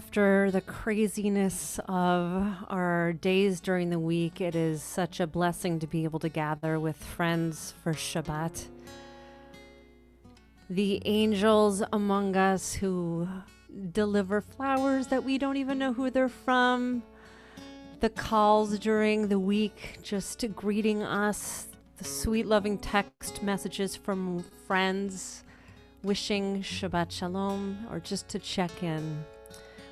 After the craziness of our days during the week, it is such a blessing to be able to gather with friends for Shabbat. The angels among us who deliver flowers that we don't even know who they're from, the calls during the week just greeting us, the sweet, loving text messages from friends wishing Shabbat Shalom or just to check in.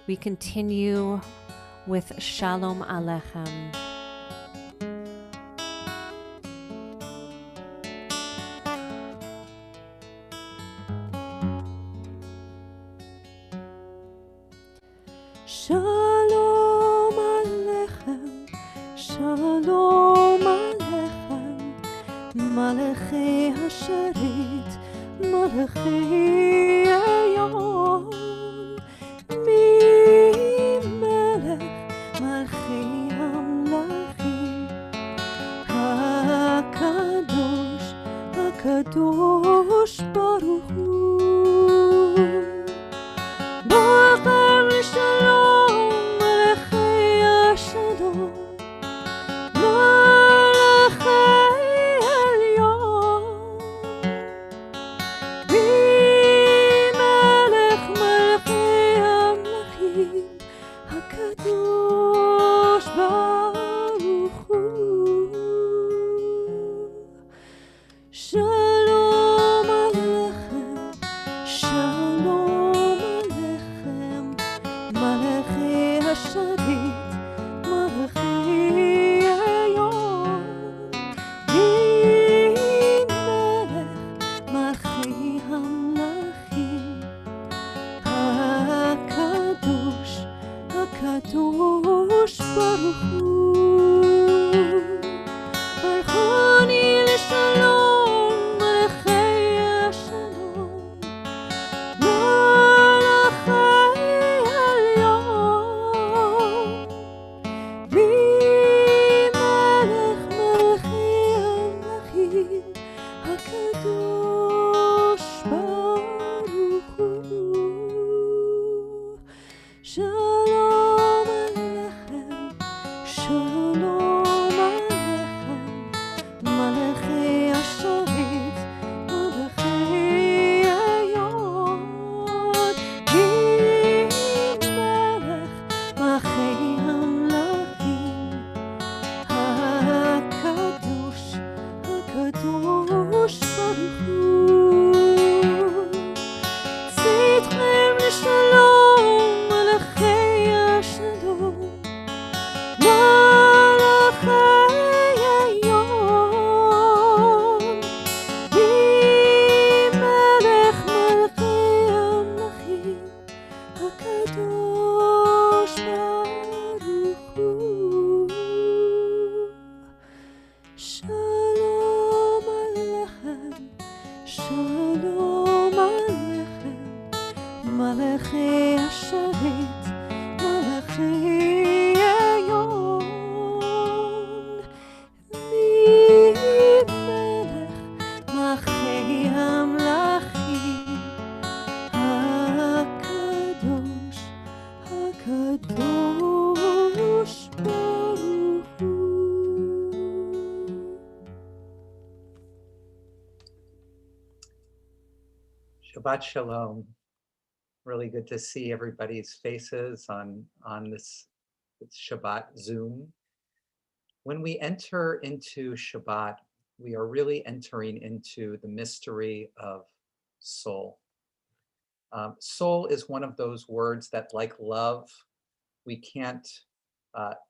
We continue with Shalom Aleichem. Shalom Aleichem, Shalom Aleichem, Malachei Hasharit, Malachei Elyon. הקדוש ברוך הוא בוחר לשלום מלכי השלום מלכי עליון ממלך מלכי המלכים הקדוש ברוך הוא Shalom Aleichem, Shalom Aleichem, Malachei Hasharit, Malachei Elyon, Melech Malchei Hamlachim, HaKadosh, HaKadosh Baruch Hu, Barchoni L'Shalom. Shalom Aleichem, Shalom Aleichem, Malachei Hasharit, Malachei Elyon, Melech Malchei Hamlachim, HaKadosh, HaKadosh Baruch Hu, Tzidchem L'Shalom. Shalom Aleichem, Shalom Aleichem, Malachei Hasharit, Malachei Elyon, Melech Malchei Hamlachim, HaKadosh, HaKadosh Baruch Hu. Shabbat Shalom. Really good to see everybody's faces on this Shabbat Zoom. When we enter into Shabbat, we are really entering into the mystery of soul. Soul is one of those words that, like love, we can't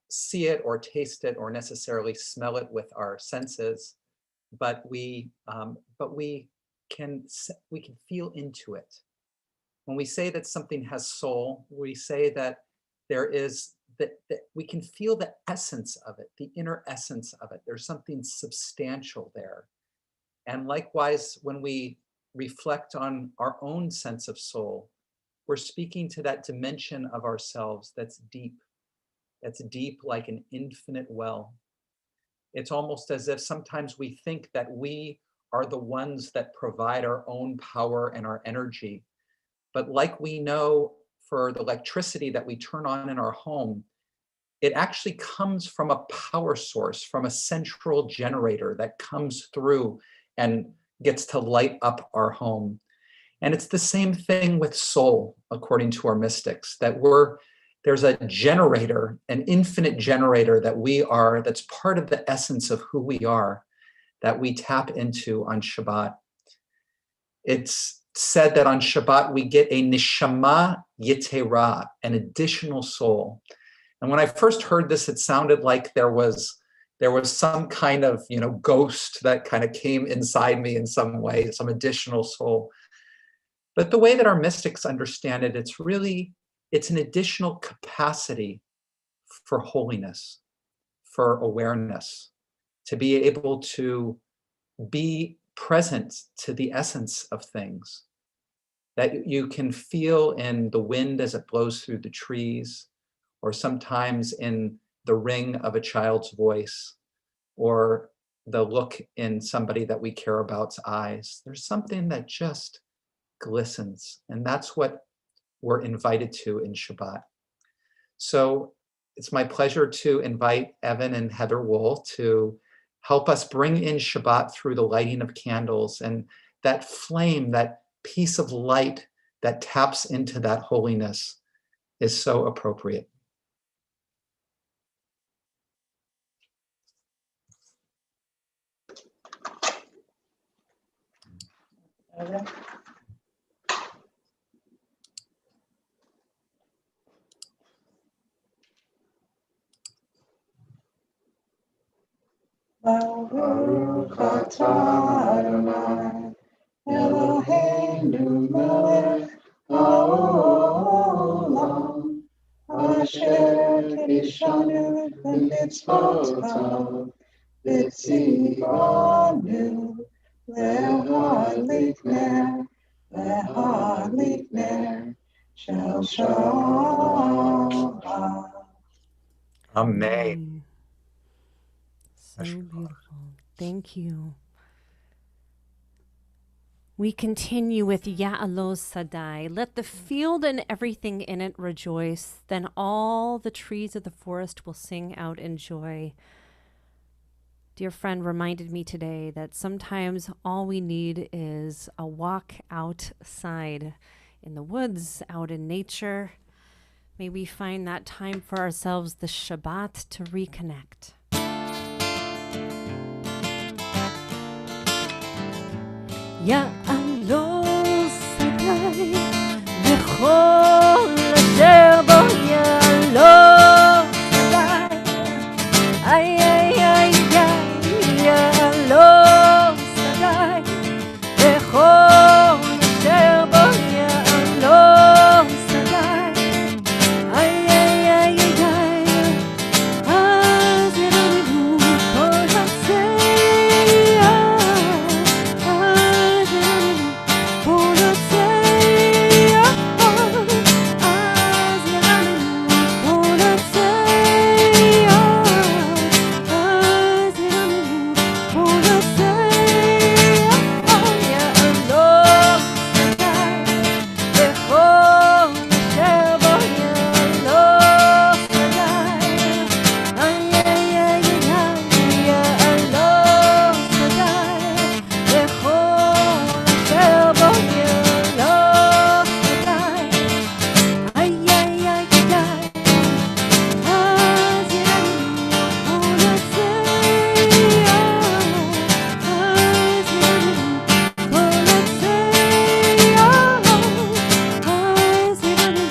see it or taste it or necessarily smell it with our senses, but we can feel into it. When we say that something has soul, we say that there is that we can feel the essence of it, the inner essence of it. There's something substantial there. And likewise, when we reflect on our own sense of soul, we're speaking to that dimension of ourselves that's deep like an infinite well. It's almost as if sometimes we think that we are the ones that provide our own power and our energy. But like we know for the electricity that we turn on in our home, it actually comes from a power source, from a central generator that comes through and gets to light up our home. And it's the same thing with soul, according to our mystics, that there's a generator, an infinite generator that we are, that's part of the essence of who we are, that we tap into on Shabbat. It's said that on Shabbat we get a neshama yetera, an additional soul. And when I first heard this, it sounded like there was some kind of, ghost that kind of came inside me in some way, some additional soul. But the way that our mystics understand it, it's an additional capacity for holiness, for awareness, to be able to be present to the essence of things, that you can feel in the wind as it blows through the trees, or sometimes in the ring of a child's voice, or the look in somebody that we care about's eyes. There's something that just glistens, and that's what we're invited to in Shabbat. So it's my pleasure to invite Evan and Heather Wool to help us bring in Shabbat through the lighting of candles, and that flame, that piece of light that taps into that holiness is so appropriate. Baruch atah Adonai, Eloheinu melech haolam, asher kiddushanu b'mitzvotav, v'tzivanu להדליק נר של שבת. Amen. So beautiful. Thank you. We continue with Ya'alos Sadai. Let the field and everything in it rejoice. Then all the trees of the forest will sing out in joy. Dear friend reminded me today that sometimes all we need is a walk outside in the woods, out in nature. May we find that time for ourselves, the Shabbat, to reconnect. Ya'alos Sadai, v'chol asher bo ya'alos Sadai. Ay, ay, ay, ay, ya'alos Sadai, v'chol asher bo ya'alos Sadai. Ay, ay, ay, ay, אז ירננו כל הציה, אז ירננו כל הציה, אז ירננו כל הציה, אז ירננו כל הציה. יעלו שדי בכל אשר בו יעלו שדי. Ay, ay, ay, ay, יעלו שדי בכל אשר בו יעלו שדי. Ay, ay, ay, ay, אז ירננו כל הציה, אז ירננו כל הציה, אז ירננו כל הציה, אז ירננו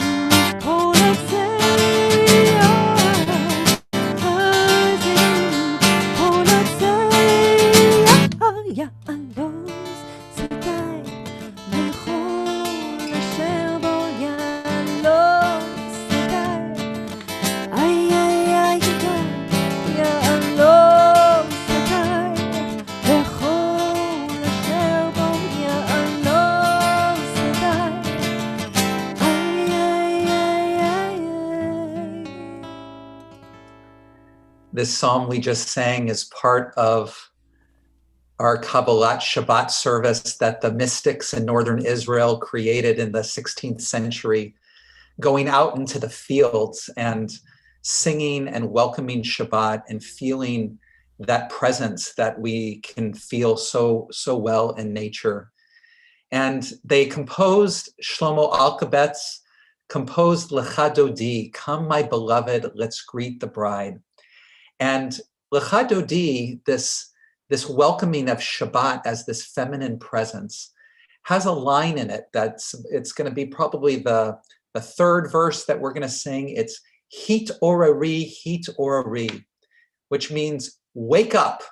כל הציה. יעלוז שדי בכל אשר בו יעלוז שדי. Ay, ay, ay, ay, יעלוז שדי בכל אשר בו יעלוז שדי. Ay, ay, ay, ay, ay. This psalm we just sang is part of our Kabbalat Shabbat service that the mystics in northern Israel created in the 16th century. going out into the fields and singing and welcoming Shabbat and feeling that presence that we can feel so well in nature. And they composed, Shlomo Alkabetz composed Lecha Dodi, Come My Beloved, Let's Greet the Bride. And Lecha Dodi, this welcoming of Shabbat as this feminine presence, has a line in it it's going to be probably the third verse that we're going to sing. It's Hit Orari, which means wake up.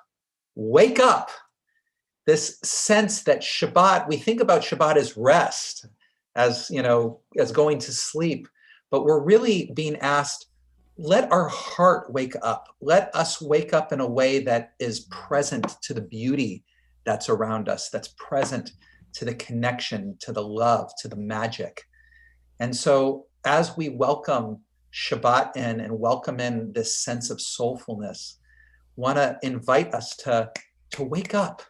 This sense that Shabbat, we think about Shabbat as rest, as going to sleep, but we're really being asked, let our heart wake up. Let us wake up in a way that is present to the beauty that's around us, that's present to the connection, to the love, to the magic. And so as we welcome Shabbat in and welcome in this sense of soulfulness, want to invite us to wake up,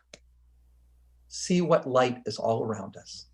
see what light is all around us.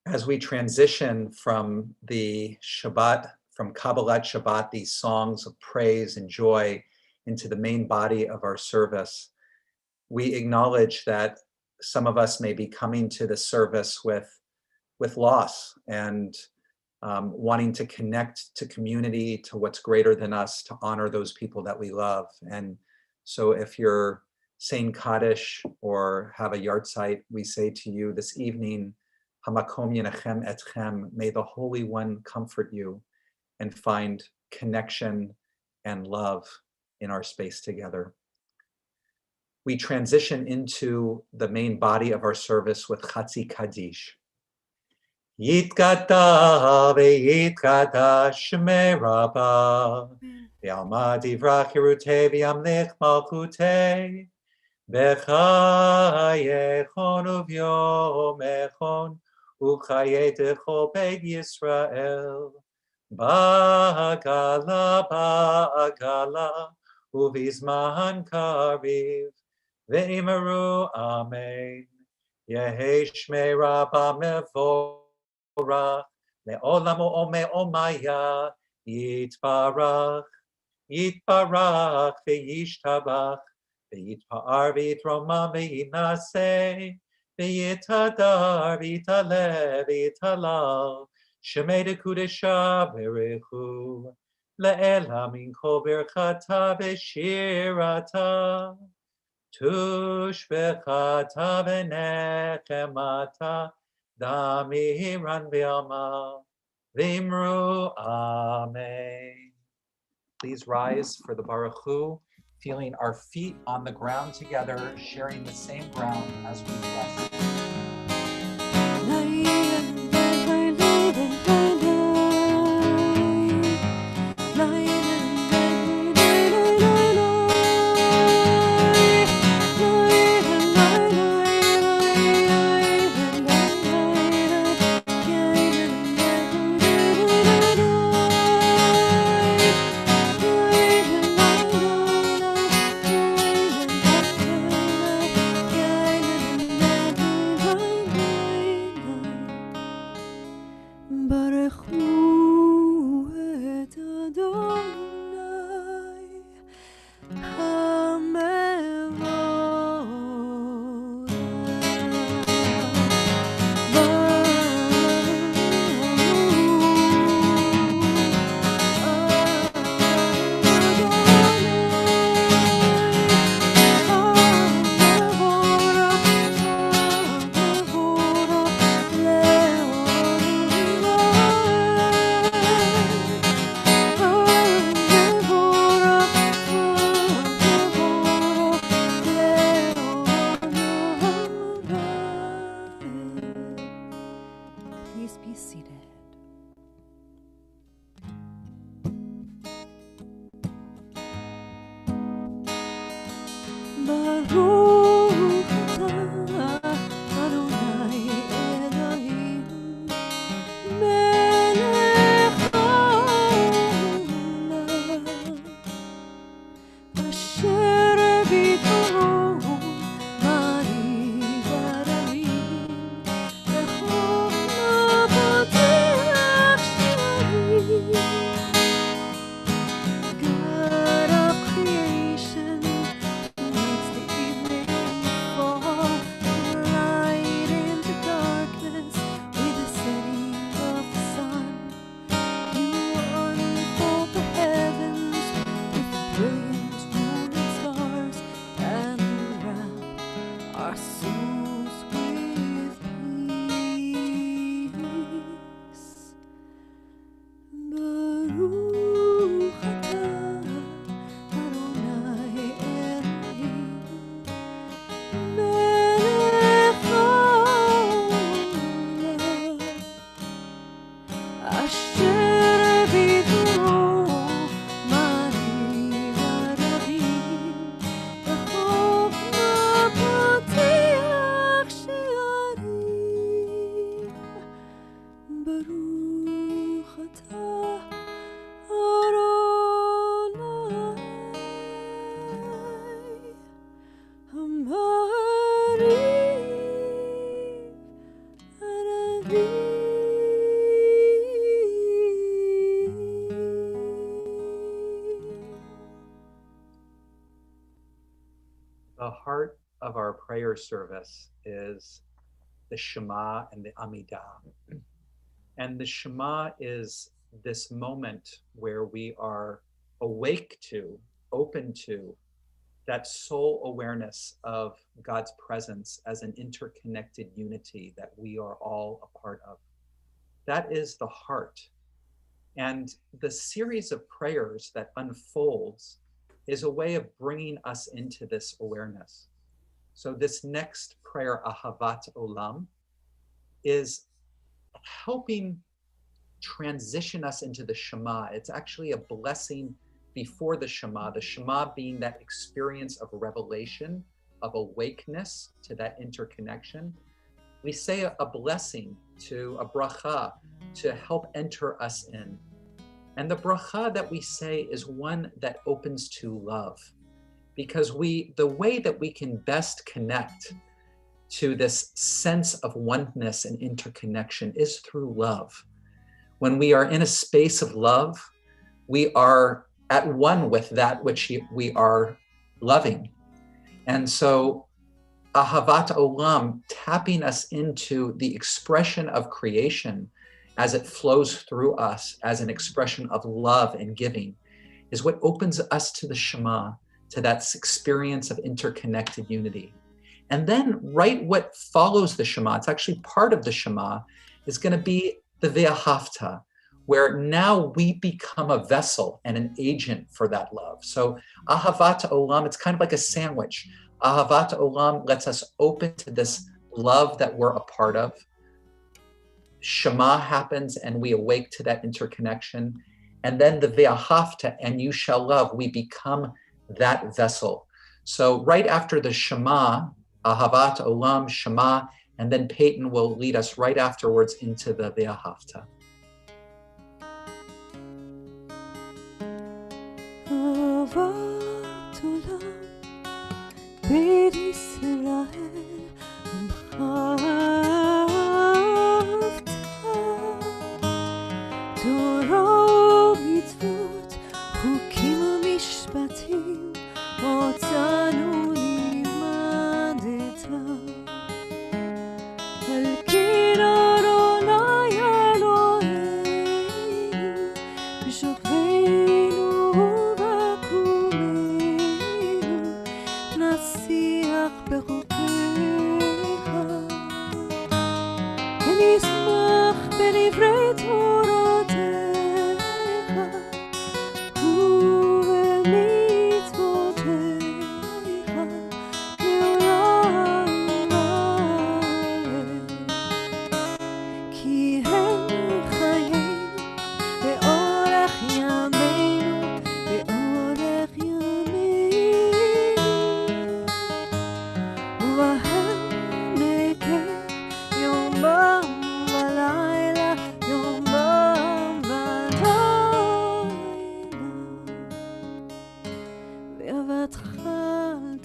As we transition from the Shabbat, from Kabbalat Shabbat, these songs of praise and joy, into the main body of our service, we acknowledge that some of us may be coming to the service with loss and wanting to connect to community, to what's greater than us, to honor those people that we love. And so if you're saying Kaddish or have a yard site, we say to you this evening, Hamakom Yenachem Etchem, may the Holy One comfort you and find connection and love in our space together. We transition into the main body of our service with Chatzi Kaddish. Yitkata ve'yitkata shmei Rabbah, ve'alma divrach Yerutei ve'amlich malchutei, v'chayechon uvyomechon, uchayetecho beit Yisrael, ba'agala ba'agala, uvizman kariv, ve'imaru amen, yehi shmei Rabbah mevorach, Le'olamo ome omaya, yitbarach, yitbarach, ve'yishtabach, ve'yitpa'ar ve'yitroma ve'yinaseh, ve'yitadar ve'yitaleh ve'yitalal, shemei dekudesha berechu, le'ela min kol berchata ve'shirata, tushbechata ve'nechemata, Damiran Bialma, Vimru, Amen. Please rise for the Baruch Hu, feeling our feet on the ground together, sharing the same ground as we bless. Please be seated. Baruch atah Adonai Eloheinu melech haolam asher b'toru mariv aramim v'chokma potach sharim. God of creation, makes the evening fall, light into darkness with the setting of the sun. You unfold the heavens with brilliant moon and stars, and wrap our souls with peace. Baruch atah Adonai Eloheinu melech haolam asher b'toru mariv aramim v'chokma potach sharim. Baruch atah Adonai Hamariv aramim. part of our prayer service is the Shema and the Amidah. And the Shema is this moment where we are awake to, open to, that soul awareness of God's presence as an interconnected unity that we are all a part of. That is the heart. And the series of prayers that unfolds is a way of bringing us into this awareness. So this next prayer, Ahavat Olam, is helping transition us into the Shema. It's actually a blessing before the Shema being that experience of revelation, of awakeness to that interconnection. We say a blessing, to a bracha, to help enter us in. And the bracha that we say is one that opens to love, because the way that we can best connect to this sense of oneness and interconnection is through love. When we are in a space of love, we are at one with that which we are loving. And so Ahavat Olam, tapping us into the expression of creation as it flows through us as an expression of love and giving, is what opens us to the Shema, to that experience of interconnected unity. And then what follows the Shema, it's actually part of the Shema, is going to be the Ve'ahavta, where now we become a vessel and an agent for that love. So Ahavat Olam, it's kind of like a sandwich. Ahavat Olam lets us open to this love that we're a part of. Shema happens and we awake to that interconnection. And then the Ve'ahavta, and you shall love, we become that vessel. So right after the Shema, Ahavat Olam, Shema, and then Peyton will lead us right afterwards into the Ve'ahavta. אהבת עולם בית ישראל עמך אהבת תורה ומצוות חוקים ומשפטים אותנו לימדת על כן אדוני אלוהינו בשוכבנו נשיח בחוקיך ונשמח בדברי תורתך ובמצוותיך לעולם ועד. כי הם חיינו ואורך ימינו ואורך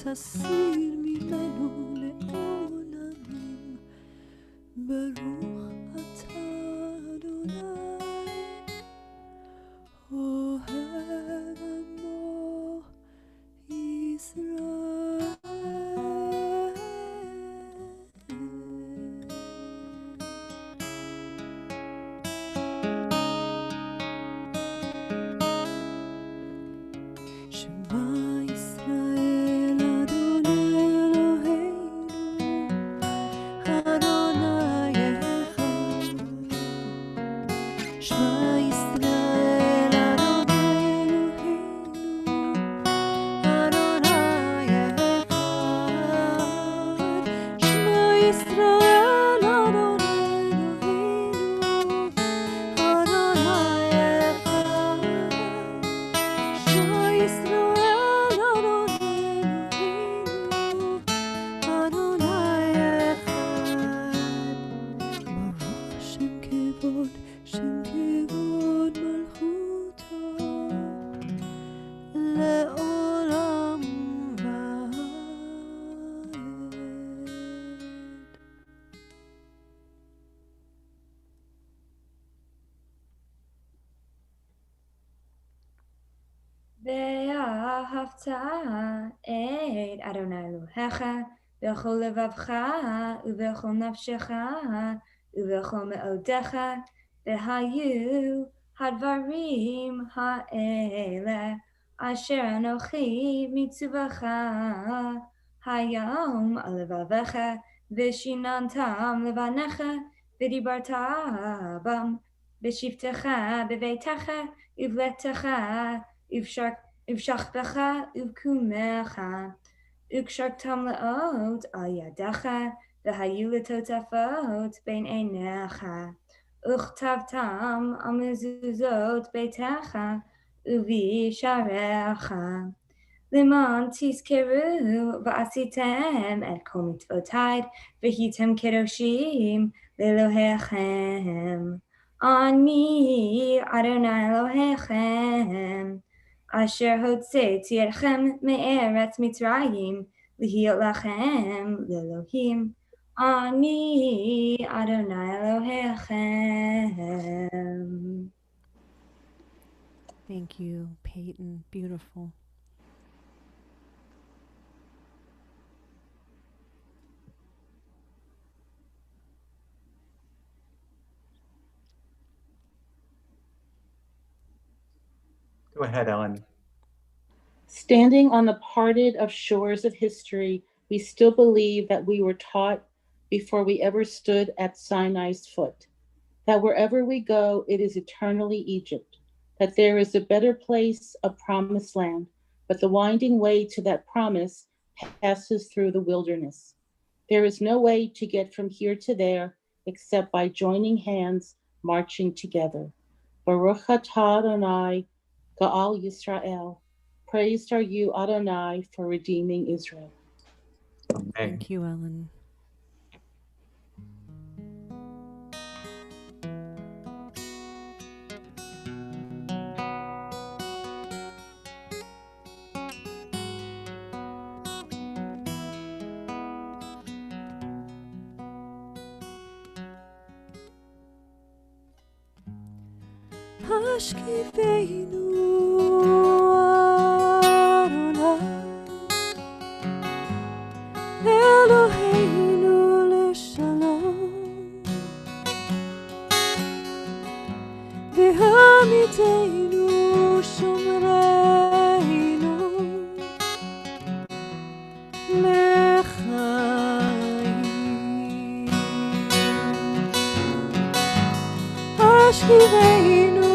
תסיר ממנו לעולמים. ברוך אתה אדוני אוהב עמו ישראל. Some ואהבת את אדוני אלוהיך בכל לבבך ובכל נפשך ובכל מאודך, והיו הדברים האלה אשר אנוכי מצווך היום על לבביך, ושיננתם לבניך, ודיברת בם בשבתך בביתך ובלתך ובשכבך ובקומך, וקשרתם לאות על ידך, והיו לטוטפות בין עיניך, וכתבתם על מזוזות ביתך ובשעריך, למען תזכרו ועשיתם את כל מצוותיי, והייתם קדושים לאלוהיכם. אני אדוני אלוהיכם, אשר הוצאתי אתכם מארץ מצרים, להיות לכם לאלוהים. אני אדוני אלוהיכם. Thank you, Peyton. Beautiful. Go ahead, Ellen. Standing on the parted of shores of history, we still believe that we were taught before we ever stood at Sinai's foot, that wherever we go, it is eternally Egypt, that there is a better place, a promised land, but the winding way to that promise passes through the wilderness. There is no way to get from here to there except by joining hands, marching together. Baruch atah Adonai, Ga'al Yisrael. Praised are you, Adonai, for redeeming Israel. Amen. Thank you, Ellen. Hashkifeinu Adonai Eloheinu leshalom V'hamiteinu shomreinu l'chaim Hashkifeinu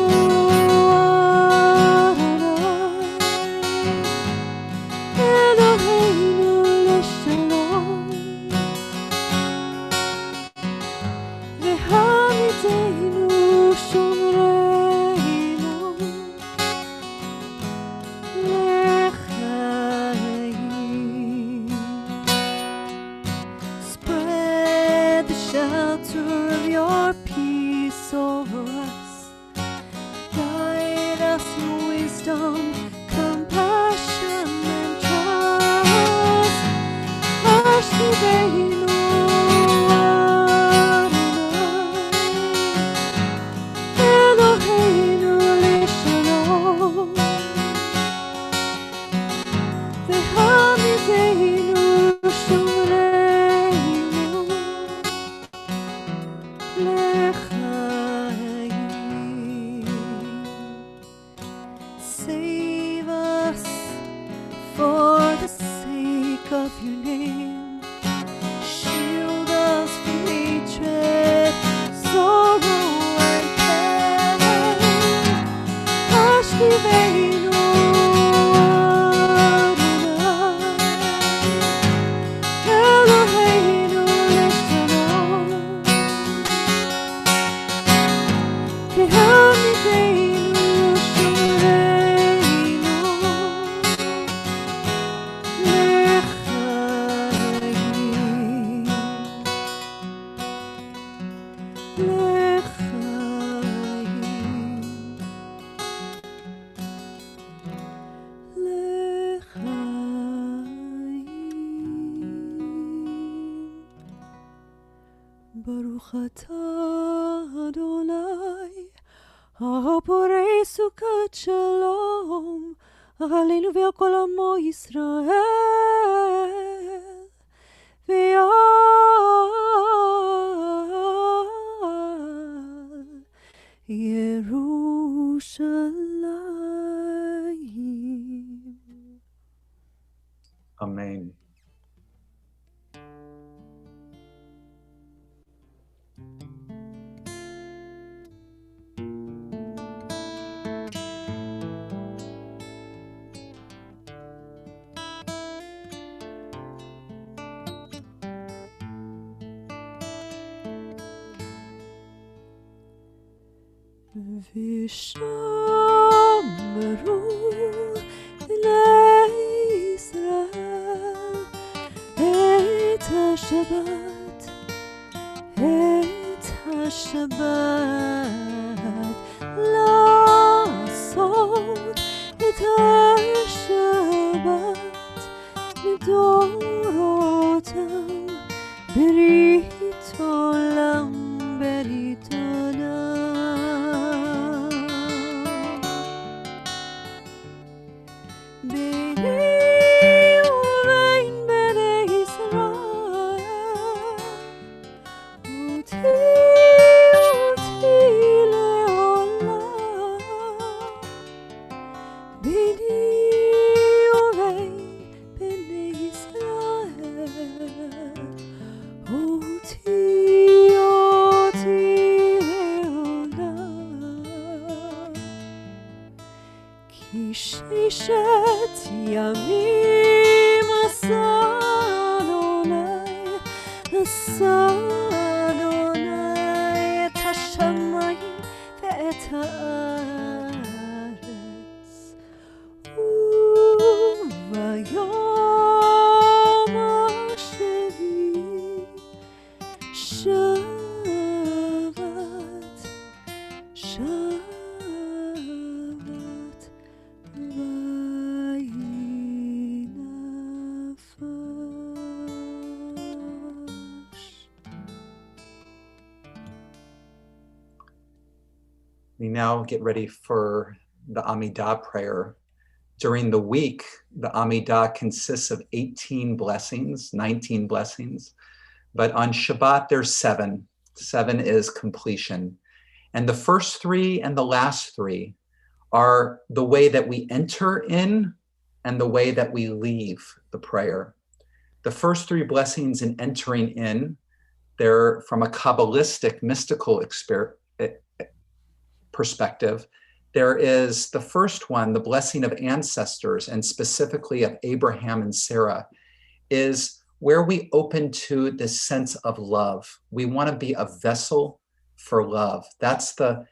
Save us for the sake of your name. Shield us from hatred, sorrow, and pain. Hashkivenu Adonai, Eloheinu leshalom. V'hamidenu shomreinu l'chaim. Baruch atah Adonai, haporei sukkot shalom עלינו ועל כל עמו ישראל, ועל ירושלים. Amen. ושמרו בני ישראל את השבת, את השבת, לעשות את השבת לדורותם, ברית עולם, ברית עולם. ביני ובין בני ישראל, אותי לעולם. ביני ובין בני ישראל, אותי לעולם. כי ששת ימים עשה אדוני, עשה אדוני את השמיים ואת הארץ. וביום השביעי שבת, שבת וינפש. We now get ready for the Amidah prayer. During the week, the Amidah consists of 18 blessings, 19 blessings. But on Shabbat, there's 7. 7 is completion. And the first 3 and the last 3 are the way that we enter in and the way that we leave the prayer. The first 3 blessings in entering in, they're from a Kabbalistic, mystical perspective. There is the first one, the blessing of ancestors, and specifically of Abraham and Sarah, is where we open to this sense of love. We want to be a vessel for love. That's the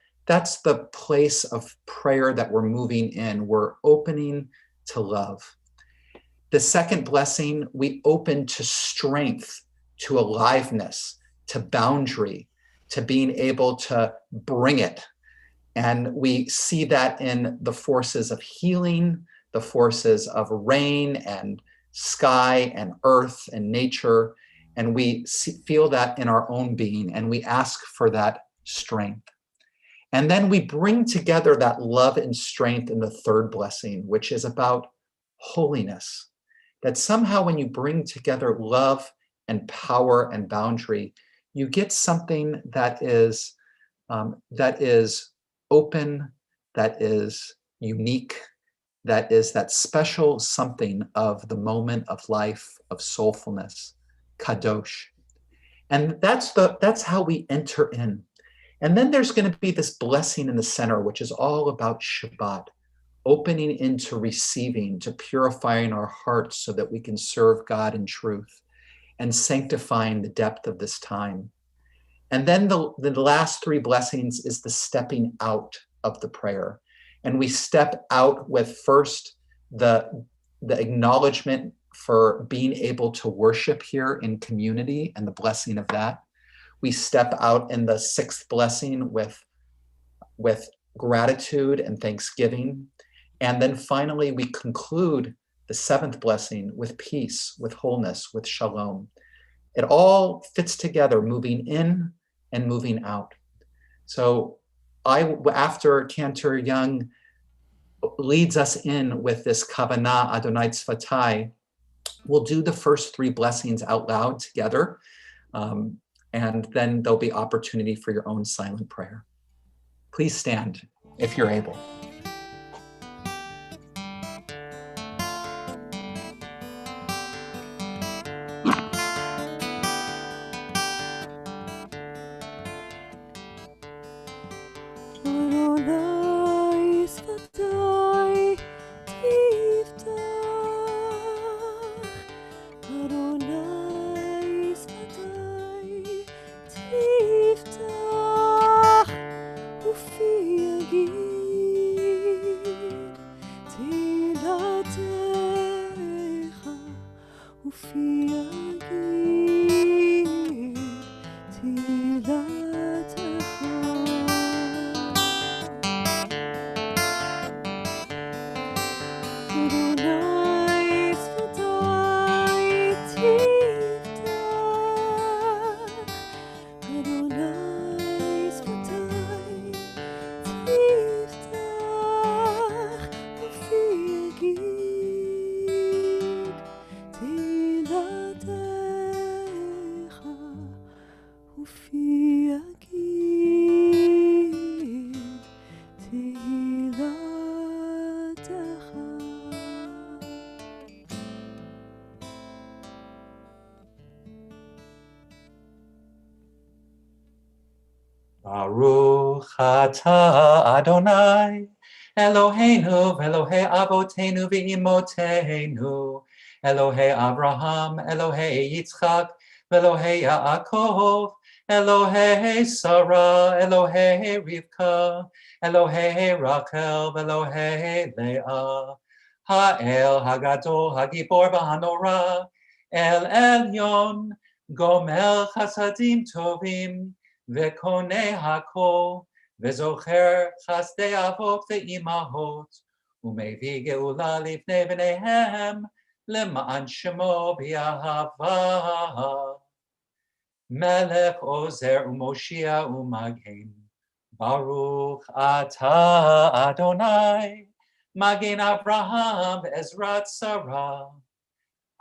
place of prayer that we're moving in. We're opening to love. The second blessing, we open to strength, to aliveness, to boundary, to being able to bring it. And we see that in the forces of healing, the forces of rain and sky and earth and nature. And we feel that in our own being, and we ask for that strength. And then we bring together that love and strength in the third blessing, which is about holiness. That somehow when you bring together love and power and boundary, you get something that is open, that is unique, that is that special something of the moment of life, of soulfulness, kadosh. And that's how we enter in. And then there's going to be this blessing in the center, which is all about Shabbat, opening into receiving, to purifying our hearts so that we can serve God in truth, and sanctifying the depth of this time. And then the last 3 blessings is the stepping out of the prayer. And we step out with first the acknowledgement for being able to worship here in community and the blessing of that. We step out in the 6th blessing with gratitude and thanksgiving. And then finally, we conclude the 7th blessing with peace, with wholeness, with shalom. It all fits together, moving in and moving out. So after Cantor Young leads us in with this Kavanah Adonai Tzvatai, we'll do the first three blessings out loud together, and then there'll be opportunity for your own silent prayer. Please stand if you're able. Baruch atah Adonai, Eloheinu v'Elohei Avoteinu v'Imoteinu, Elohei Abraham, Elohei Yitzchak, v'Elohei Yaakov, Elohei Sarah, Elohei Rivka, Elohei Rachel, v'Elohei Leah, Ha'el Hagadol, Hagibor v'Hanora, El Elyon, Gomel Chasadim Tovim, וקונה הכל, וזוכר חסדי אבות ואימהות, ומביא גאולה לפני בניהם, למען שמו באהבה. מלך עוזר ומושיע ומגן, ברוך אתה אדוני, מגן אברהם ועזרת שרה.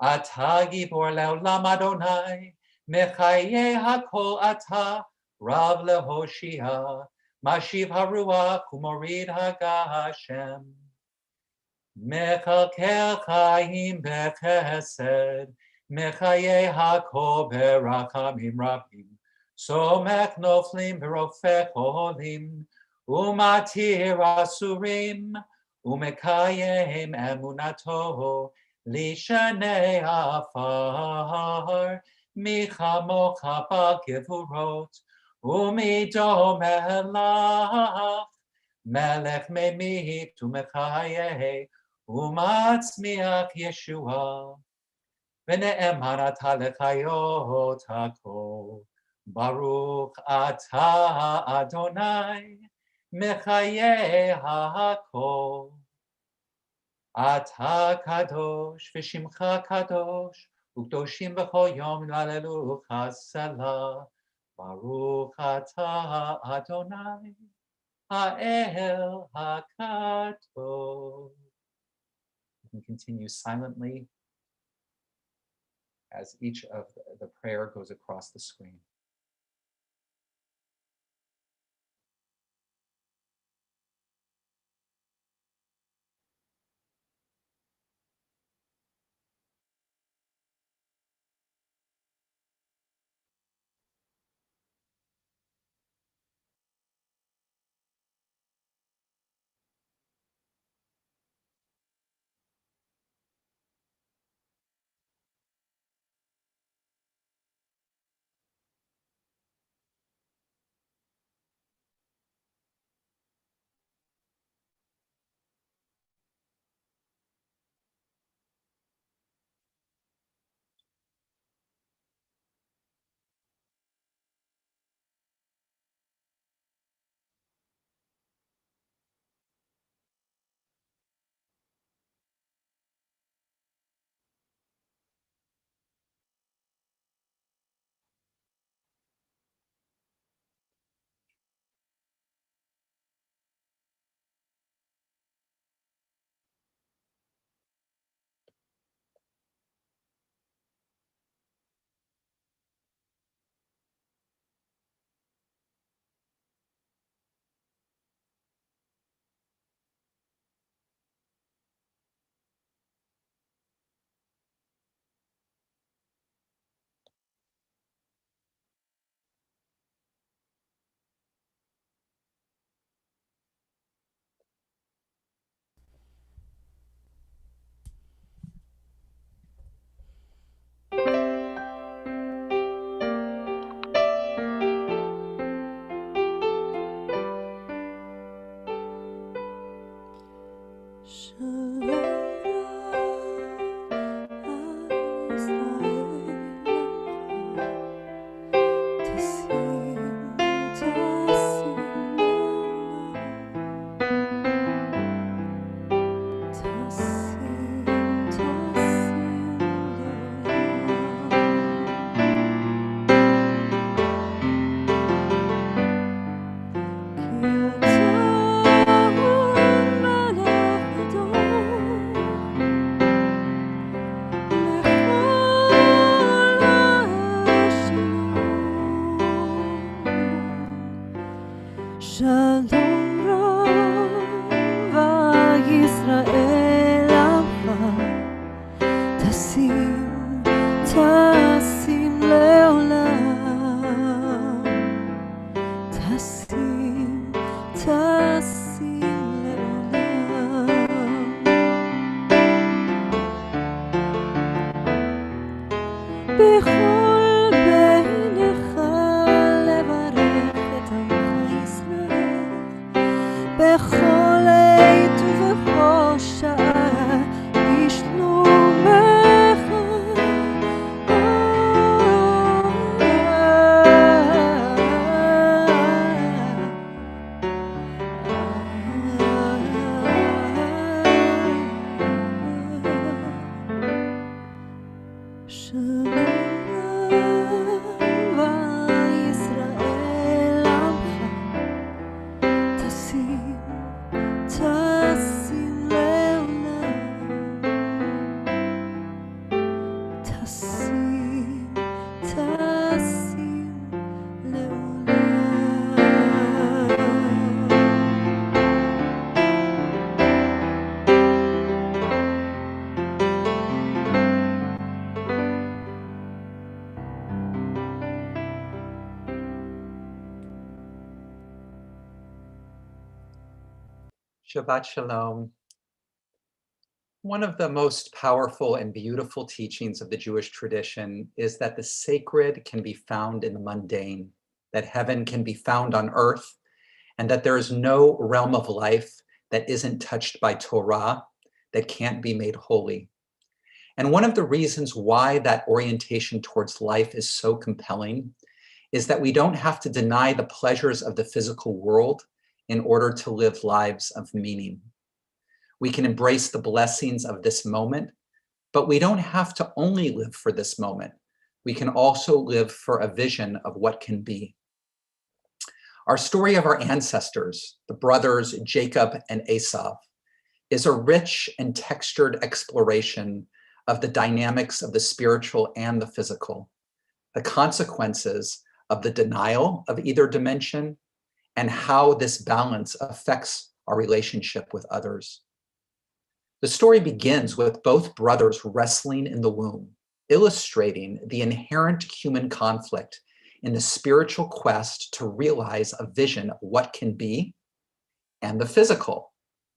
אתה גיבור לעולם אדוני, מחיי הכל אתה, רב להושיע, משיב הרוח ומוריד הגשם. מקלקל חיים בחסד, מחיי הכל ברחמים רבים, סומך נופלים ורופא חולים, ומתיר אסורים, ומקיים אמונתו לשני עפר, מי כמוך בגבורות, ומדומה לך, מלך ממית ומחיה, ומצמיח ישועה, ונאמן אתה לחיות הכל, ברוך אתה אדוני, מחיה הכל. אתה קדוש ושמך קדוש, וקדושים בכל יום להללוך סלה. ברוך אתה אדוני, האל הקדוש. You can continue silently as each of the prayer goes across the screen. שלום רב ישראל עמך, תשים לעולם, תשים לעולם. בכל בעיניך לברך את עמך ישראל, בכל עת ובכל שעה בשלומך. שלום רב ישראל עמך, תשים לעולם, תשים לעולם. Shabbat Shalom. One of the most powerful and beautiful teachings of the Jewish tradition is that the sacred can be found in the mundane, that heaven can be found on earth, and that there is no realm of life that isn't touched by Torah, that can't be made holy. And one of the reasons why that orientation towards life is so compelling is that we don't have to deny the pleasures of the physical world in order to live lives of meaning. We can embrace the blessings of this moment, but we don't have to only live for this moment. We can also live for a vision of what can be. Our story of our ancestors, the brothers Jacob and Esau, is a rich and textured exploration of the dynamics of the spiritual and the physical, the consequences of the denial of either dimension, and how this balance affects our relationship with others. The story begins with both brothers wrestling in the womb, illustrating the inherent human conflict in the spiritual quest to realize a vision of what can be, and the physical,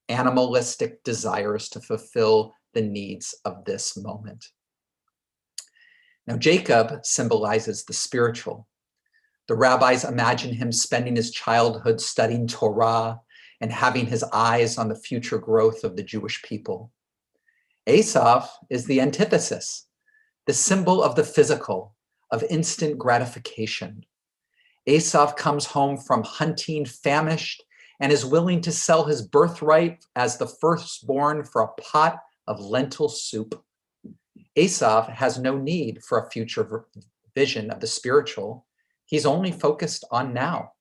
animalistic desires to fulfill the needs of this moment. Now, Jacob symbolizes the spiritual. The rabbis imagine him spending his childhood studying Torah and having his eyes on the future growth of the Jewish people. Esau is the antithesis, the symbol of the physical, of instant gratification. Esau comes home from hunting famished and is willing to sell his birthright as the firstborn for a pot of lentil soup. Esau has no need for a future vision of the spiritual. He's only focused on now.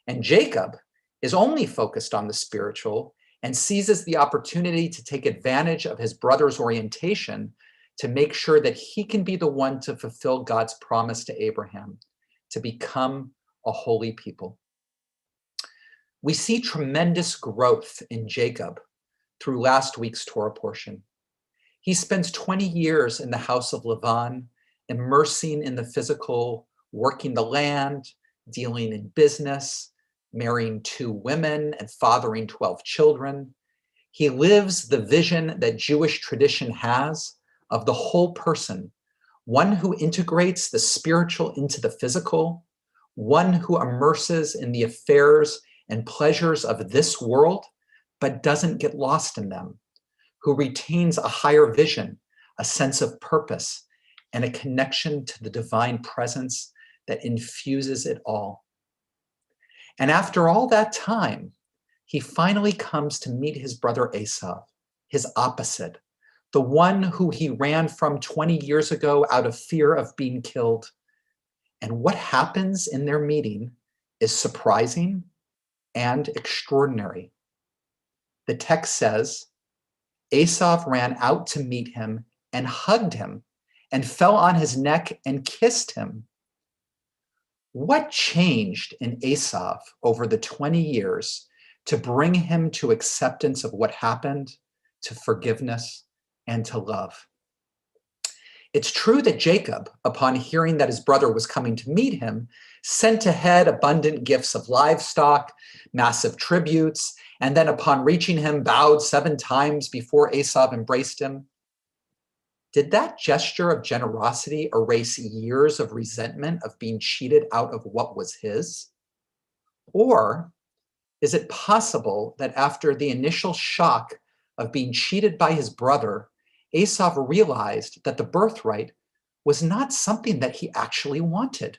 And Jacob is only focused on the spiritual and seizes the opportunity to take advantage of his brother's orientation to make sure that he can be the one to fulfill God's promise to Abraham, to become a holy people. We see tremendous growth in Jacob through last week's Torah portion. He spends 20 years in the house of Lavan, immersing in the physical, working the land, dealing in business, marrying 2 women and fathering 12 children. He lives the vision that Jewish tradition has of the whole person, one who integrates the spiritual into the physical, one who immerses in the affairs and pleasures of this world, but doesn't get lost in them, who retains a higher vision, a sense of purpose, and a connection to the divine presence that infuses it all. And after all that time, he finally comes to meet his brother Esau, his opposite, the one who he ran from 20 years ago out of fear of being killed. And what happens in their meeting is surprising and extraordinary. The text says, Esau ran out to meet him and hugged him and fell on his neck and kissed him. What changed in Esav over the 20 years to bring him to acceptance of what happened, to forgiveness, and to love? It's true that Jacob, upon hearing that his brother was coming to meet him, sent ahead abundant gifts of livestock, massive tributes, and then upon reaching him, bowed 7 times before Esav embraced him. Did that gesture of generosity erase years of resentment of being cheated out of what was his? Or is it possible that after the initial shock of being cheated by his brother, Esav realized that the birthright was not something that he actually wanted?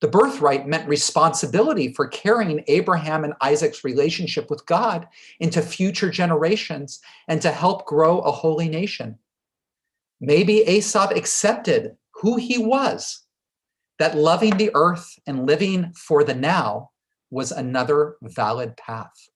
The birthright meant responsibility for carrying Abraham and Isaac's relationship with God into future generations and to help grow a holy nation. Maybe Esav accepted who he was, that loving the earth and living for the now was another valid path.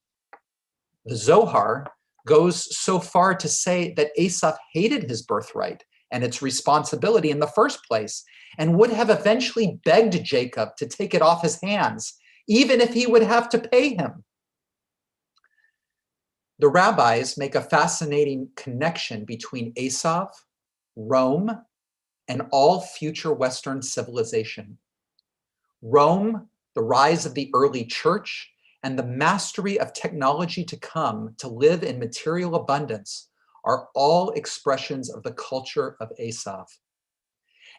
The Zohar goes so far to say that Esav hated his birthright and its responsibility in the first place, and would have eventually begged Jacob to take it off his hands, even if he would have to pay him. The rabbis make a fascinating connection between Esav, Rome, and all future Western civilization. Rome, the rise of the early church, and the mastery of technology to come to live in material abundance are all expressions of the culture of Esav.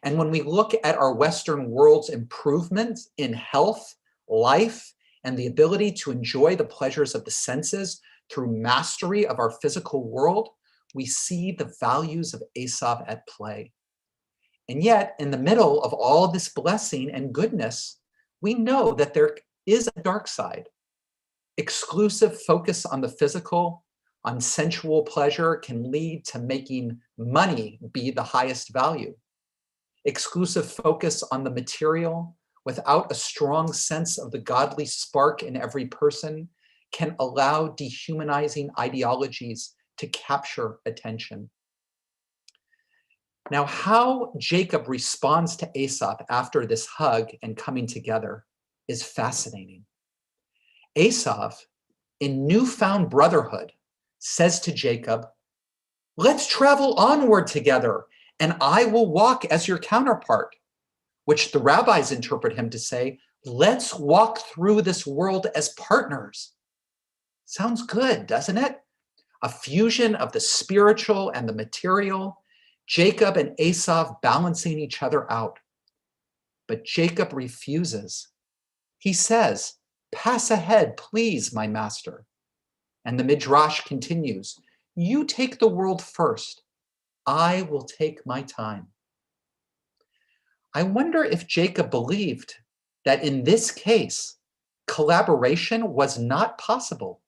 And when we look at our Western world's improvement in health, life, and the ability to enjoy the pleasures of the senses through mastery of our physical world, we see the values of Esav at play. And yet, in the middle of all this blessing and goodness, we know that there is a dark side. Exclusive focus on the physical, on sensual pleasure can lead to making money be the highest value. Exclusive focus on the material without a strong sense of the godly spark in every person can allow dehumanizing ideologies to capture attention. Now, how Jacob responds to Esav after this hug and coming together is fascinating. Esav, in newfound brotherhood, says to Jacob, "Let's travel onward together, and I will walk as your counterpart," which the rabbis interpret him to say, "Let's walk through this world as partners." Sounds good, doesn't it? A fusion of the spiritual and the material, Jacob and Esav balancing each other out. But Jacob refuses. He says, "Pass ahead, please, my master." And the Midrash continues, "You take the world first. I will take my time." I wonder if Jacob believed that in this case, collaboration was not possible,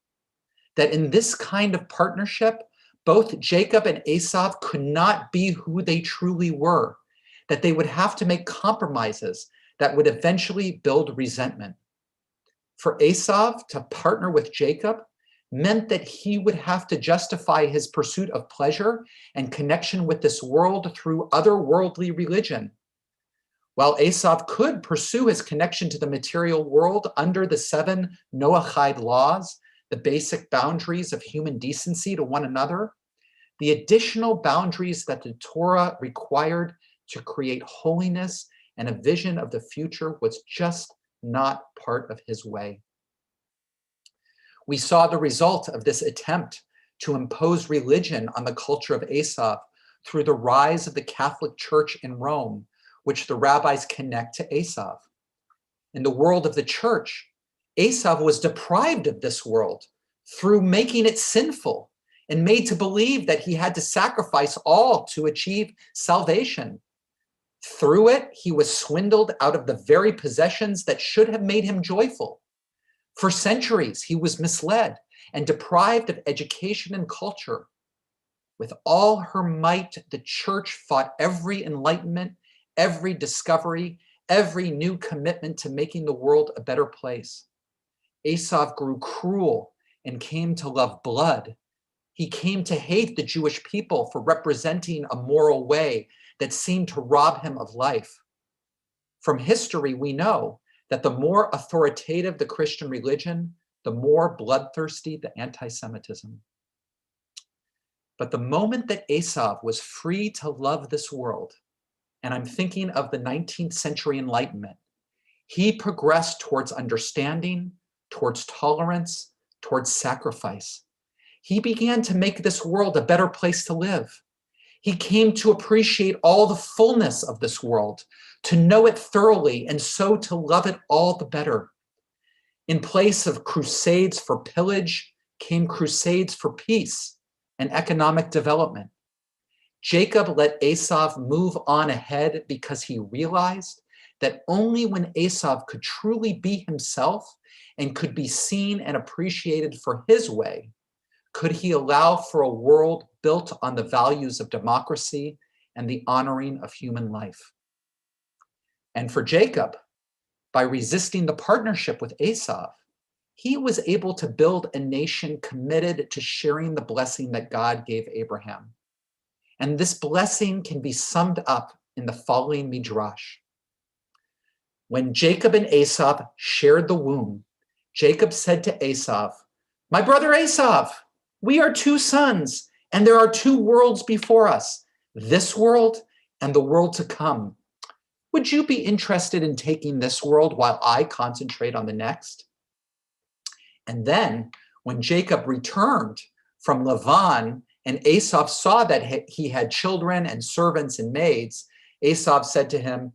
that in this kind of partnership, both Jacob and Esav could not be who they truly were, that they would have to make compromises that would eventually build resentment. For Esav to partner with Jacob meant that he would have to justify his pursuit of pleasure and connection with this world through otherworldly religion. While Esav could pursue his connection to the material world under the 7 Noahide laws, the basic boundaries of human decency to one another, the additional boundaries that the Torah required to create holiness and a vision of the future was just not part of his way. We saw the result of this attempt to impose religion on the culture of Esav through the rise of the Catholic Church in Rome, which the rabbis connect to Esav. In the world of the church, Esav was deprived of this world through making it sinful and made to believe that he had to sacrifice all to achieve salvation. Through it, he was swindled out of the very possessions that should have made him joyful. For centuries, he was misled and deprived of education and culture. With all her might, the church fought every enlightenment, every discovery, every new commitment to making the world a better place. Esav grew cruel and came to love blood. He came to hate the Jewish people for representing a moral way that seemed to rob him of life. From history, we know that the more authoritative the Christian religion, the more bloodthirsty the anti-Semitism. But the moment that Esav was free to love this world, and I'm thinking of the 19th century Enlightenment, he progressed towards understanding, towards tolerance, towards sacrifice. He began to make this world a better place to live. He came to appreciate all the fullness of this world, to know it thoroughly, and so to love it all the better. In place of crusades for pillage came crusades for peace and economic development. Jacob let Esav move on ahead because he realized that only when Esav could truly be himself and could be seen and appreciated for his way, could he allow for a world built on the values of democracy and the honoring of human life. And for Jacob, by resisting the partnership with Esav, he was able to build a nation committed to sharing the blessing that God gave Abraham. And this blessing can be summed up in the following midrash. When Jacob and Esav shared the womb, Jacob said to Esav, "My brother Esav, we are two sons, and there are two worlds before us, this world and the world to come. Would you be interested in taking this world while I concentrate on the next?" And then when Jacob returned from Lavan and Esav saw that he had children and servants and maids, Esav said to him,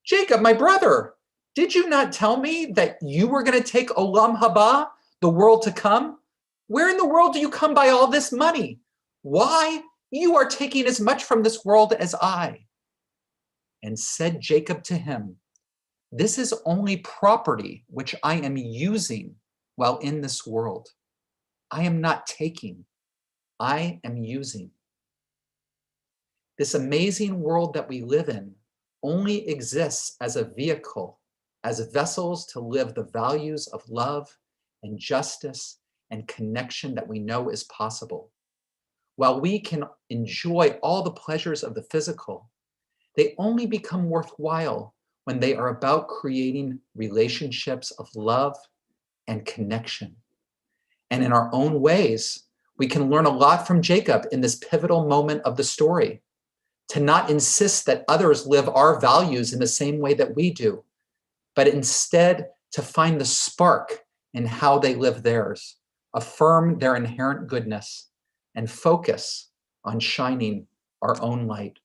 "Jacob, my brother, did you not tell me that you were going to take Olam Haba, the world to come? Where in the world do you come by all this money? Why? You are taking as much from this world as I." And said Jacob to him, "This is only property which I am using while in this world. I am not taking, I am using." This amazing world that we live in only exists as a vehicle, as vessels to live the values of love and justice and connection that we know is possible. While we can enjoy all the pleasures of the physical, they only become worthwhile when they are about creating relationships of love and connection. And in our own ways, we can learn a lot from Jacob in this pivotal moment of the story, to not insist that others live our values in the same way that we do, but instead to find the spark in how they live theirs, affirm their inherent goodness, and focus on shining our own light.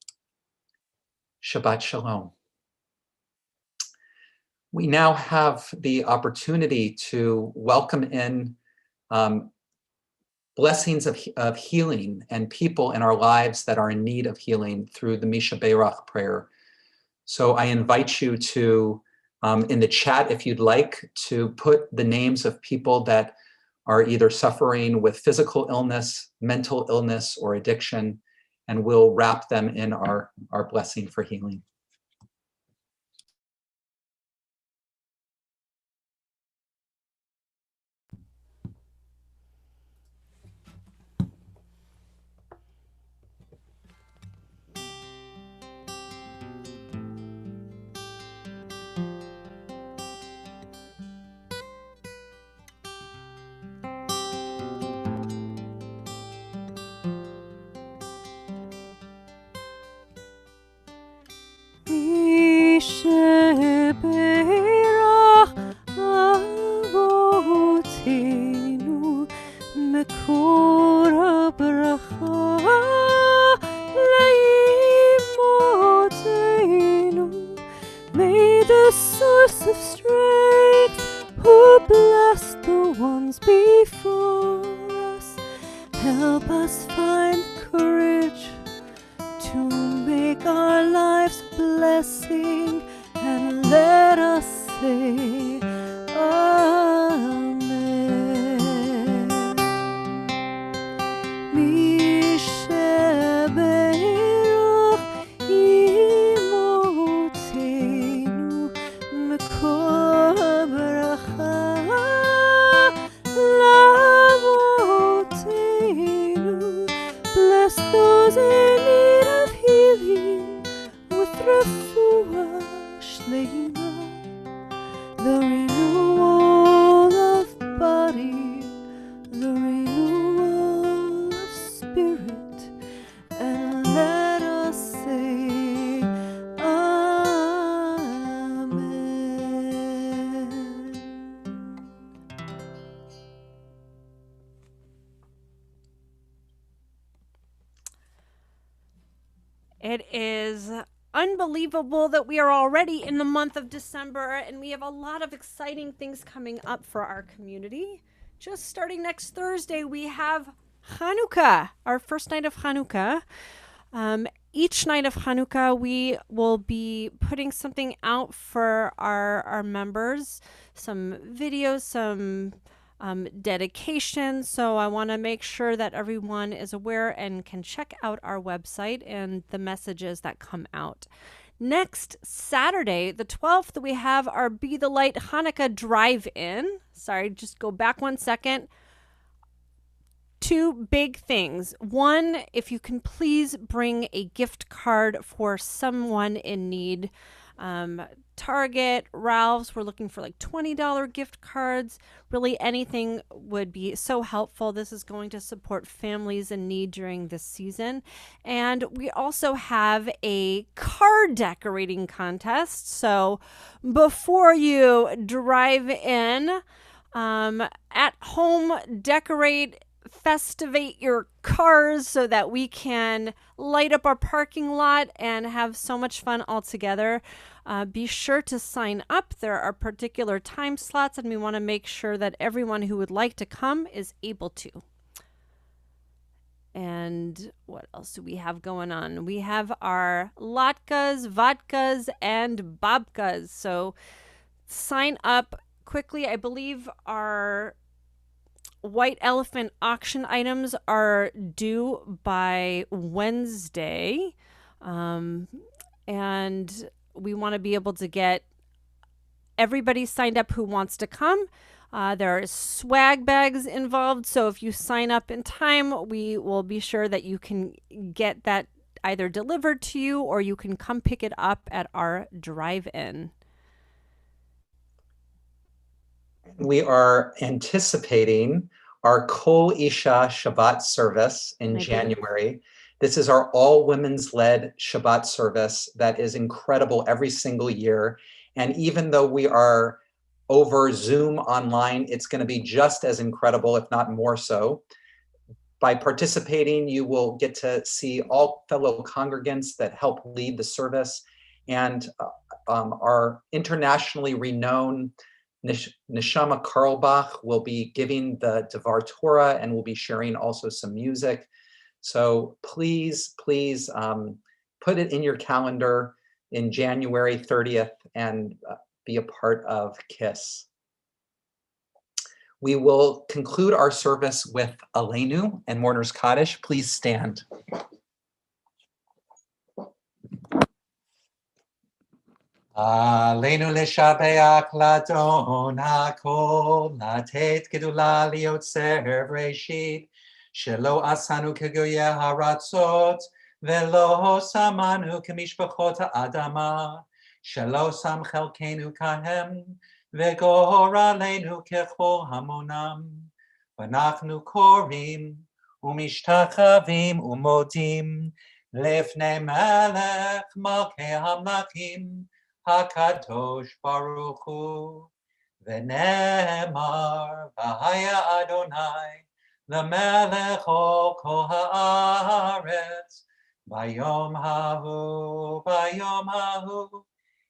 Shabbat Shalom. We now have the opportunity to welcome in blessings of healing and people in our lives that are in need of healing through the Misha Beirach prayer. So I invite you to, in the chat, if you'd like, to put the names of people that are either suffering with physical illness, mental illness, or addiction, and we'll wrap them in our blessing for healing. Sheberach Avotenu Mekor HaBracha Leimotenu. May the source of strength, who blessed the ones before us, help us find courage to make our lives blessing, and let us say Amen. Misheberach imotenu mekor bracha lavotenu. Bless those in need of healing with refuah shleima. body, the renewal of spirit, and let us say Amen. It is unbelievable that we are already in the month of December, and we have a lot of exciting things coming up for our community. Just starting next Thursday, we have Hanukkah, our first night of Hanukkah. Each night of Hanukkah, we will be putting something out for our members, some videos, some dedication. So I want to make sure that everyone is aware and can check out our website and the messages that come out. Next Saturday, the 12th, we have our Be the Light Hanukkah Drive-In. Sorry, just go back 1 second. Two big things. One, if you can please bring a gift card for someone in need. Target, Ralph's, we're looking for like $20 gift cards. Really anything would be so helpful. This is going to support families in need during this season. And we also have a car decorating contest. So before you drive in, at home, decorate, festivate your cars so that we can light up our parking lot and have so much fun all together. Be sure to sign up. There are particular time slots, and we want to make sure that everyone who would like to come is able to. And what else do we have going on? We have our latkes, vodkas, and babkas. So sign up quickly. I believe our White Elephant auction items are due by Wednesday. And we want to be able to get everybody signed up who wants to come. There are swag bags involved. So if you sign up in time, we will be sure that you can get that either delivered to you or you can come pick it up at our drive-in. We are anticipating our Kol Isha Shabbat service in January. This is our all women's led Shabbat service that is incredible every single year. And even though we are over Zoom online, it's going to be just as incredible, if not more so. By participating, you will get to see all fellow congregants that help lead the service, and our internationally renowned Neshama Karlbach will be giving the Devar Torah and will be sharing also some music. So please put it in your calendar in January 30th and be a part of KISS. We will conclude our service with Aleinu and Mourner's Kaddish. Please stand. Aleinu לשבח לאדון הכל, לתת גדולה ליוצר ראשית, שלא עשנו כגויי הארצות, ולא שמנו כמשפחות האדמה, שלא שם חלקנו כהם, וגורלנו ככל המונם. ואנחנו קוראים ומשתחווים ומודים לפני מלך מלכי המלכים, הקדוש ברוך הוא, ונאמר, והיה אדוני למלך כל הארץ, ביום ההוא,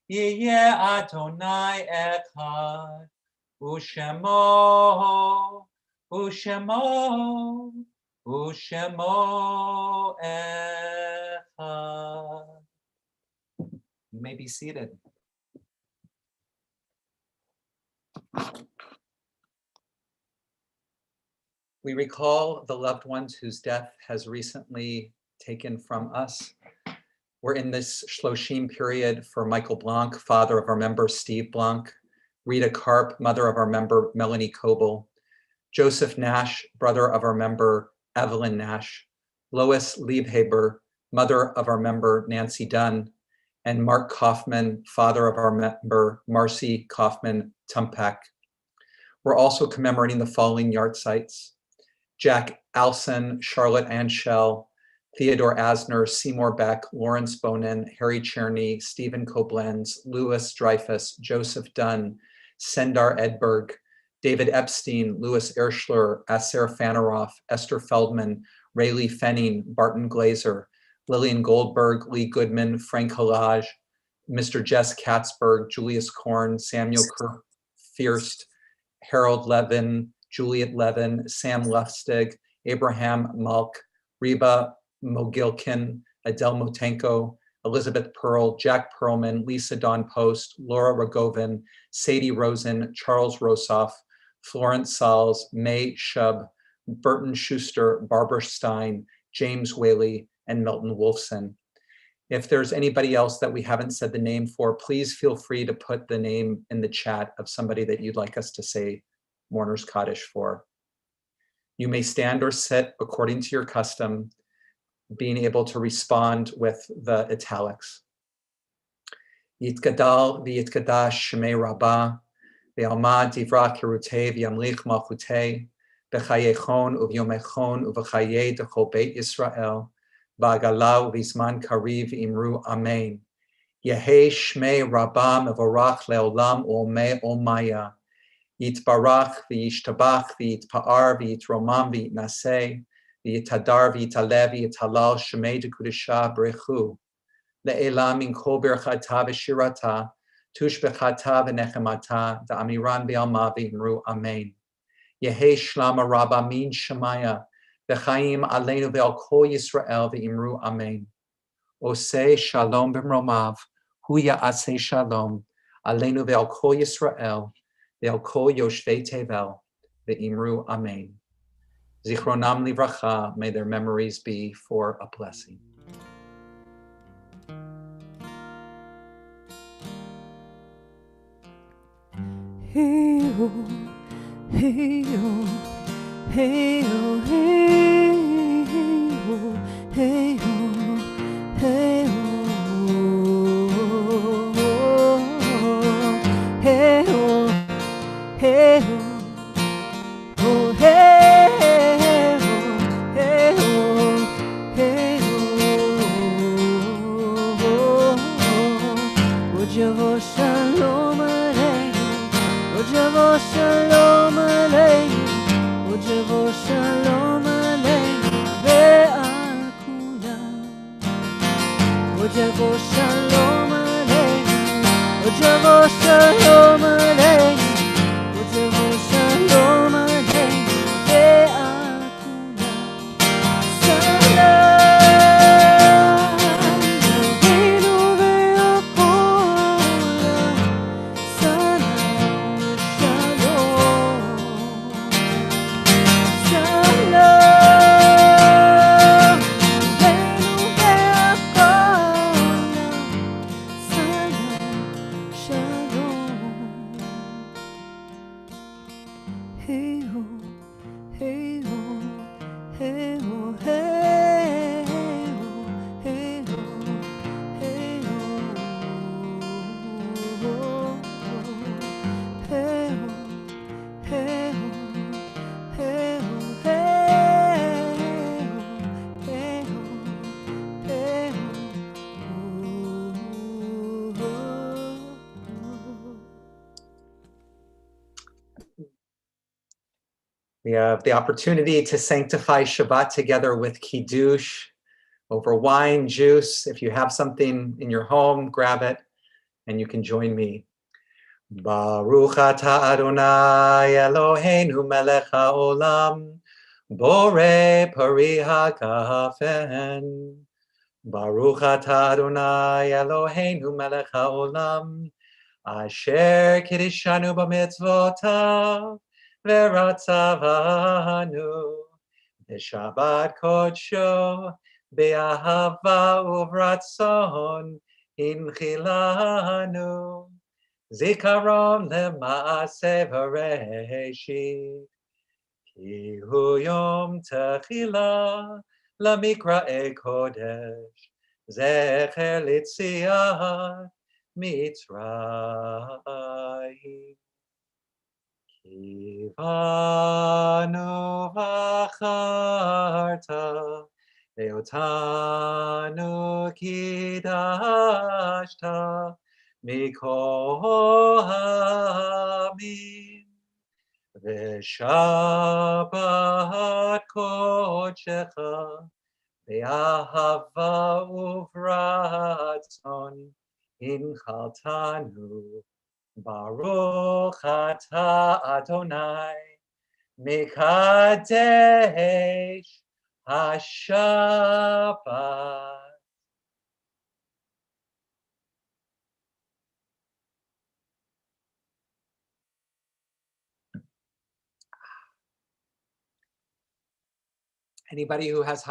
יהיה אדוני אחד, ושמו אחד. You may be seated. We recall the loved ones whose death has recently taken from us. We're in this Shloshim period for Michael Blanc, father of our member Steve Blanc, Rita Karp, mother of our member Melanie Coble, Joseph Nash, brother of our member Evelyn Nash, Lois Liebhaber, mother of our member Nancy Dunn, and Mark Kaufman, father of our member Marcy Kaufman Tumpak. We're also commemorating the following yahrzeits: Jack Alson, Charlotte Anschell, Theodore Asner, Seymour Beck, Lawrence Bonin, Harry Cherney, Stephen Koblenz, Louis Dreyfus, Joseph Dunn, Sendar Edberg, David Epstein, Louis Erschler, Aser Fanaroff, Esther Feldman, Rayleigh Fenning, Barton Glazer, Lillian Goldberg, Lee Goodman, Frank Halage, Mr. Jess Katzberg, Julius Korn, Samuel Fierst, Harold Levin, Juliet Levin, Sam Lustig, Abraham Malk, Reba Mogilkin, Adele Motenko, Elizabeth Pearl, Jack Perlman, Lisa Dawn Post, Laura Rogovin, Sadie Rosen, Charles Rosoff, Florence Sals, May Shub, Burton Schuster, Barbara Stein, James Whaley, and Milton Wolfson. If there's anybody else that we haven't said the name for, please feel free to put the name in the chat of somebody that you'd like us to say Mourner's Kaddish for. You may stand or sit according to your custom, being able to respond with the italics. Yitgadal v'yitgadash shemei rabbah, ve'almad divra kirutei v'yamlich malchutei, b'chayechon uvyomechon uv'chayei dechol beit Yisrael, ba'agalau v'zman kariv imru amen. Yehei shmei rabbah mevorach le'olam u'omei olmaya. Yitbarach v'yishtabach v'yitpa'ar v'yitromam v'yitnaseh, v'yitadar v'yitalev v'yitalal shemei dekudesha b'rechu. Le'elam min kol berchata v'shirata, tush bechata v'nechemata, da'amiran b'alma v'imru amen. Yehei shlama rabba min shemaya, v'chaim aleinu ve'al kol Yisrael v'imru amen. Oseh shalom b'mromav, hu ya'aseh shalom, aleinu ve'al kol Yisrael, ve'al kol yoshvei tevel, ve'imru amen. Zichronam livracha, may their memories be for a blessing. Hey oh, hey oh, hey oh, hey oh, hey oh, hey oh, hey oh, hey oh, oh hey oh, hey oh, hey oh, Ojavo shalom aleinu. Ojavo shalom aleinu, Ojavo shalom aleinu, ve'al kulam. Ojavo shalom aleinu, Ojavo shalom aleinu, Ojavo shalom aleinu, ve'al kulam. Salam aleinu ve'al kulam. Salam shalom. Salam aleinu ve'al kulam. Salam shalom. Hey ho, hey ho, hey ho, hey ho, hey ho, hey ho, hey ho, hey ho, hey ho, hey ho, hey ho. We have the opportunity to sanctify Shabbat together with Kiddush over wine, juice. If you have something in your home, grab it, and you can join me. Baruch atah Adonai Eloheinu melech haolam, borei pari hagafen. Baruch atah Adonai Eloheinu melech haolam, asher kiddushanu b'mitzvotav, v'ratzavanu b'shabbat kodsho, be'ahava uvratzon inchilanu. Zikaron lema'aseh v'reshit, ki hu yom techila lamikra'e kodesh, zecher litziat Mitzrayim. Ivanu v'acharta, Leotanu kidashta, Mikol ha'amim, V'shabbat kodeshecha, Be'ahava uvratzon, Hinchaltanu, Baruch atah Adonai, Mekadesh HaShabbat. Anybody who has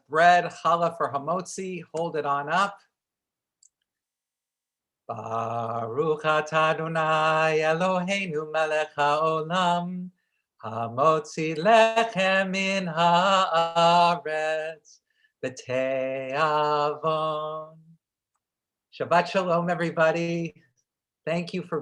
bread, challah for hamotzi, hold it on up. Baruch atah Adonai Eloheinu melech haolam, hamotzi lechem min haaretz b'te'avon. Shabbat shalom, everybody. Thank you for being